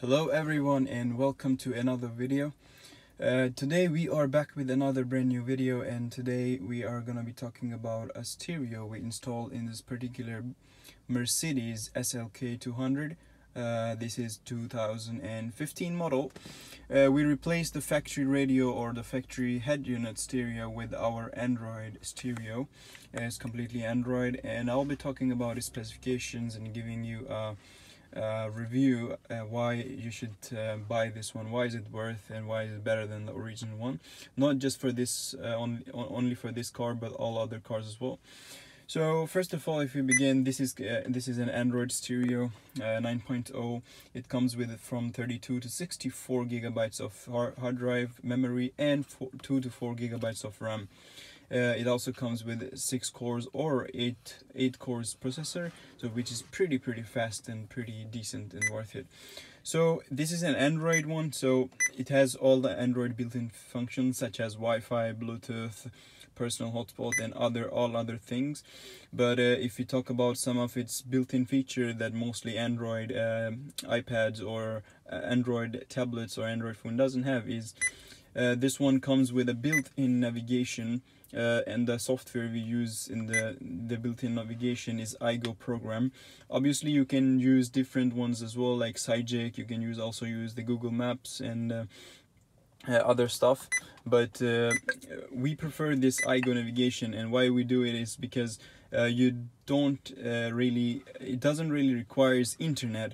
Hello everyone and welcome to another video. Today we are back with another brand new video, and today we are gonna be talking about a stereo we installed in this particular Mercedes SLK 200. This is 2015 model. We replaced the factory radio or the factory head unit stereo with our Android stereo. It's completely Android, and I'll be talking about its specifications and giving you a review why you should buy this one, why is it worth and why is it better than the original one, not just for this only for this car but all other cars as well. So first of all, if we begin, this is an Android stereo 9.0. It comes with from 32 to 64 gigabytes of hard drive memory and 2 to 4 gigabytes of RAM. It also comes with 6 cores or 8 cores processor, so which is pretty fast and pretty decent and worth it. So this is an Android one, so it has all the Android built-in functions such as Wi-Fi, Bluetooth, personal hotspot, and all other things. But if you talk about some of its built-in feature that mostly Android iPads or Android tablets or Android phone doesn't have, is this one comes with a built-in navigation. And the software we use in the built-in navigation is iGo program. Obviously you can use different ones as well, like Cyjek. You can also use the Google Maps and other stuff, but we prefer this iGo navigation, and why we do it is because it doesn't really requires internet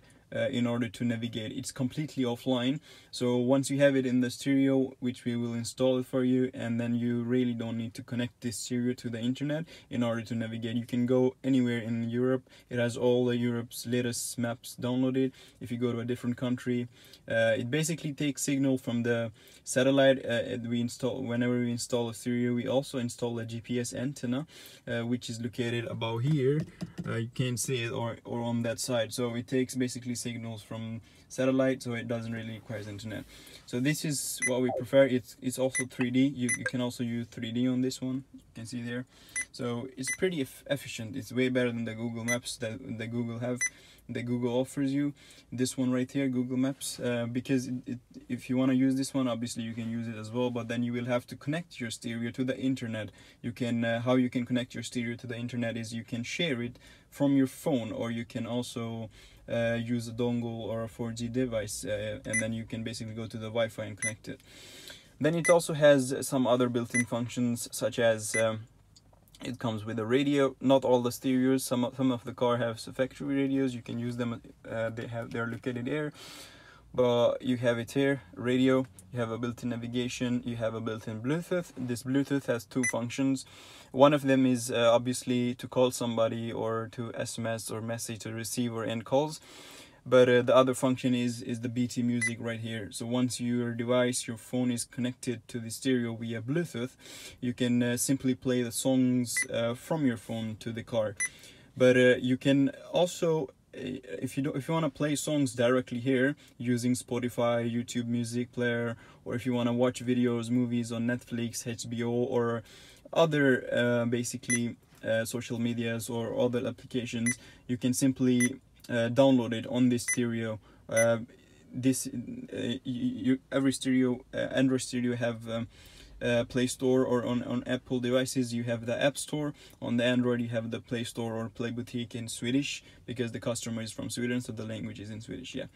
in order to navigate. It's completely offline, so once you have it in the stereo, which we will install it for you, and then you really don't need to connect this stereo to the internet in order to navigate. You can go anywhere in Europe. It has all the Europe's latest maps downloaded. If you go to a different country, it basically takes signal from the satellite. Whenever we install a stereo, we also install a GPS antenna, which is located about here. You can see it or on that side. So it takes basically signals from satellite, so it doesn't really require internet. So this is what we prefer. It's also 3D. You can also use 3D on this one. You can see there. So it's pretty efficient. It's way better than the Google Maps that Google offers you. This one right here, Google Maps, because if you want to use this one, obviously you can use it as well, but then you will have to connect your stereo to the internet. You can how you can connect your stereo to the internet is you can share it from your phone, or you can also use a dongle or a 4G device, and then you can basically go to the Wi-Fi and connect it. Then it also has some other built-in functions, such as it comes with a radio. Not all the stereos, some of the car have factory radios. You can use them, they're located here, but you have it here, radio. You have a built-in navigation, you have a built-in Bluetooth. This Bluetooth has 2 functions. One of them is obviously to call somebody or to SMS or message to receive or end calls, but the other function is the BT music right here. So once your phone is connected to the stereo via Bluetooth, you can simply play the songs from your phone to the car. But you can also, if you want to play songs directly here using Spotify, YouTube Music Player, or if you want to watch videos, movies on Netflix, HBO, or other basically social medias or other applications, you can simply download it on this stereo. Every stereo, Android stereo have Play Store, or on Apple devices you have the App Store. On the Android you have the Play Store or Play Boutique in Swedish, because the customer is from Sweden, so the language is in Swedish. Yeah,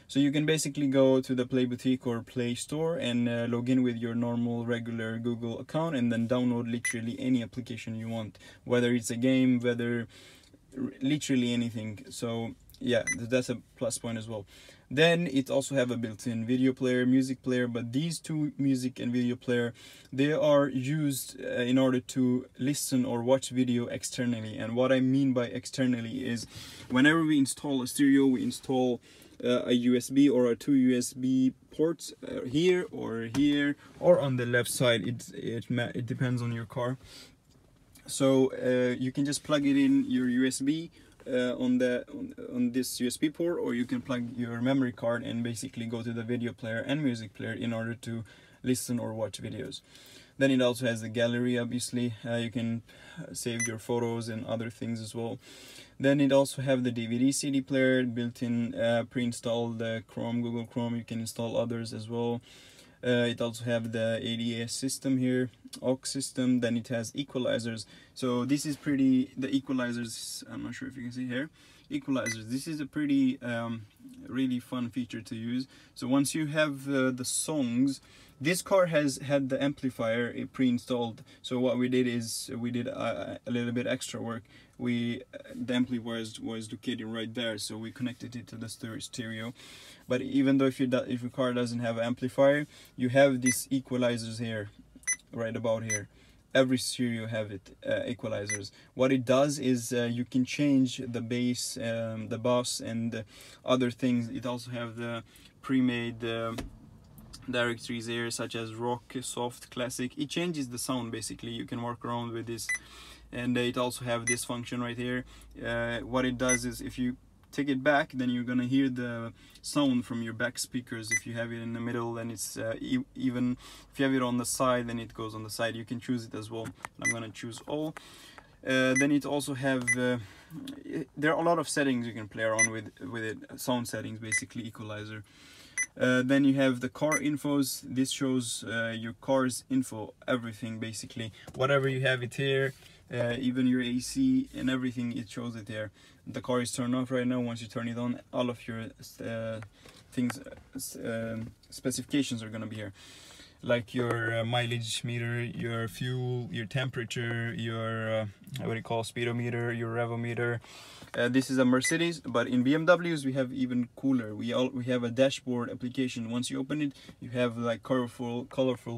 so you can basically go to the Play Boutique or Play Store and log in with your normal regular Google account, and then download literally any application you want, whether it's a game, whether literally anything. So yeah, that's a plus point as well. Then it also have a built-in video player, music player, but these 2 music and video player, they are used in order to listen or watch video externally. And what I mean by externally is, whenever we install a stereo, we install a USB or a 2 USB ports here or on the left side. It depends on your car. So you can just plug it in your USB on this USB port, or you can plug your memory card and basically go to the video player and music player in order to listen or watch videos. Then it also has the gallery. Obviously you can save your photos and other things as well. Then it also have the DVD CD player built-in, pre-installed Chrome, Google Chrome. You can install others as well. It also have the ADAS system here, aux system. Then it has equalizers. So this is pretty, the equalizers, I'm not sure if you can see here, equalizers. This is a pretty really fun feature to use. So once you have the songs, this car has had the amplifier pre-installed. So what we did is we did a little bit extra work. The amplifier was located right there, so we connected it to the stereo. But even though if your car doesn't have an amplifier, you have these equalizers here, right about here. Every stereo have it, equalizers. What it does is you can change the bass, the bass, and other things. It also have the pre-made directories here, such as rock, soft, classic. It changes the sound basically. You can work around with this, and it also have this function right here. What it does is if you take it back, then you're gonna hear the sound from your back speakers. If you have it in the middle, then it's even. If you have it on the side, then it goes on the side. You can choose it as well. I'm gonna choose all. Then it also have there are a lot of settings you can play around with it. Sound settings, basically equalizer. Then you have the car infos. This shows your car's info, everything basically. Whatever you have it here, even your AC and everything, it shows it there. The car is turned off right now. Once you turn it on, all of your things, specifications are gonna be here, like your mileage meter, your fuel, your temperature, your what do you call, speedometer, your revometer. This is a Mercedes, but in BMWs we have even cooler. We have a dashboard application. Once you open it, you have like colorful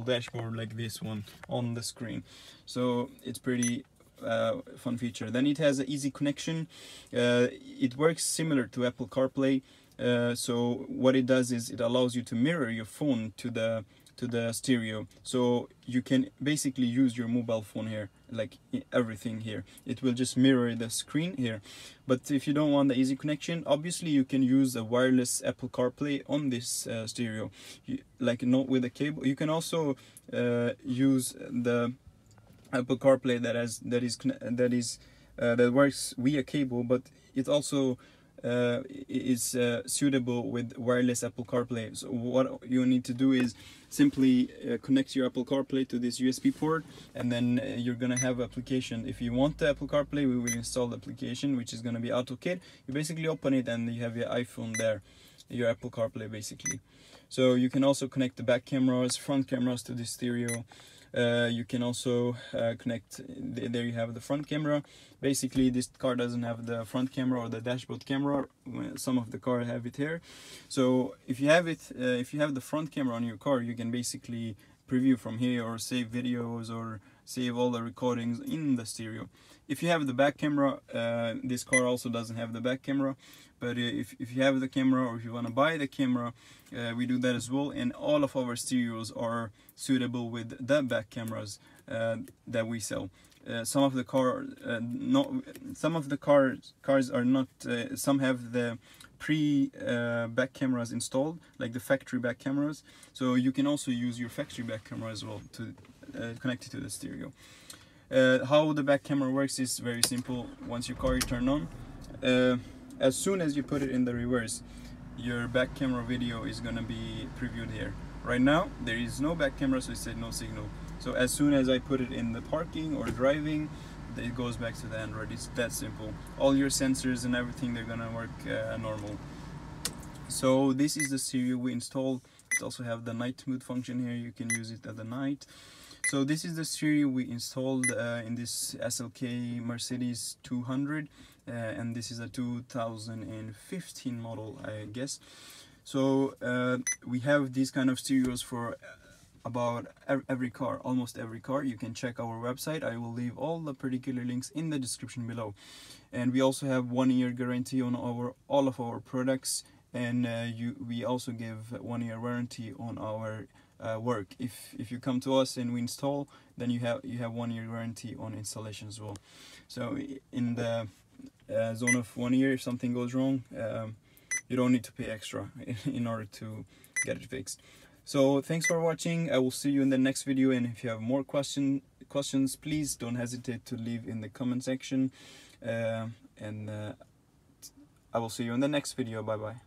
dashboard like this one on the screen. So it's pretty fun feature. Then it has an easy connection. It works similar to Apple CarPlay. So what it does is it allows you to mirror your phone to the stereo, so you can basically use your mobile phone here, like everything here. It will just mirror the screen here. But if you don't want the easy connection, obviously you can use a wireless Apple CarPlay on this stereo, like not with a cable. You can also use the Apple CarPlay that works via cable, but it also is suitable with wireless Apple CarPlay. So what you need to do is simply connect your Apple CarPlay to this USB port, and then you're gonna have application. If you want the Apple CarPlay, we will install the application, which is gonna be AutoKit. You basically open it and you have your iPhone there, your Apple CarPlay basically. So you can also connect the back cameras, front cameras to the stereo. You can also connect, there you have the front camera. Basically this car doesn't have the front camera or the dashboard camera. Some of the car have it here. So if you have it, if you have the front camera on your car, you can basically preview from here or save videos or save all the recordings in the stereo. If you have the back camera, this car also doesn't have the back camera, but if you have the camera or if you want to buy the camera, we do that as well. And all of our stereos are suitable with the back cameras that we sell. Some of the cars are not. Some have the back cameras installed, like the factory back cameras. So you can also use your factory back camera as well to connect it to the stereo. How the back camera works is very simple. Once your car is turned on, as soon as you put it in the reverse, your back camera video is gonna be previewed here. Right now there is no back camera, so it said no signal. So as soon as I put it in the parking or driving, it goes back to the Android. It's that simple. All your sensors and everything, they're gonna work normal. So this is the stereo we installed. It also have the night mode function here. You can use it at the night. So this is the stereo we installed in this SLK Mercedes 200, and this is a 2015 model, I guess. So we have these kind of stereos for about every car, almost every car. You can check our website. I will leave all the particular links in the description below. And we also have 1-year guarantee on all of our products, and we also give 1-year warranty on our work. If you come to us and we install, then you have 1-year warranty on installation as well. So in the zone of 1 year, if something goes wrong, you don't need to pay extra in order to get it fixed. So thanks for watching. I will see you in the next video, and if you have more questions, please don't hesitate to leave in the comment section. and I will see you in the next video. Bye bye.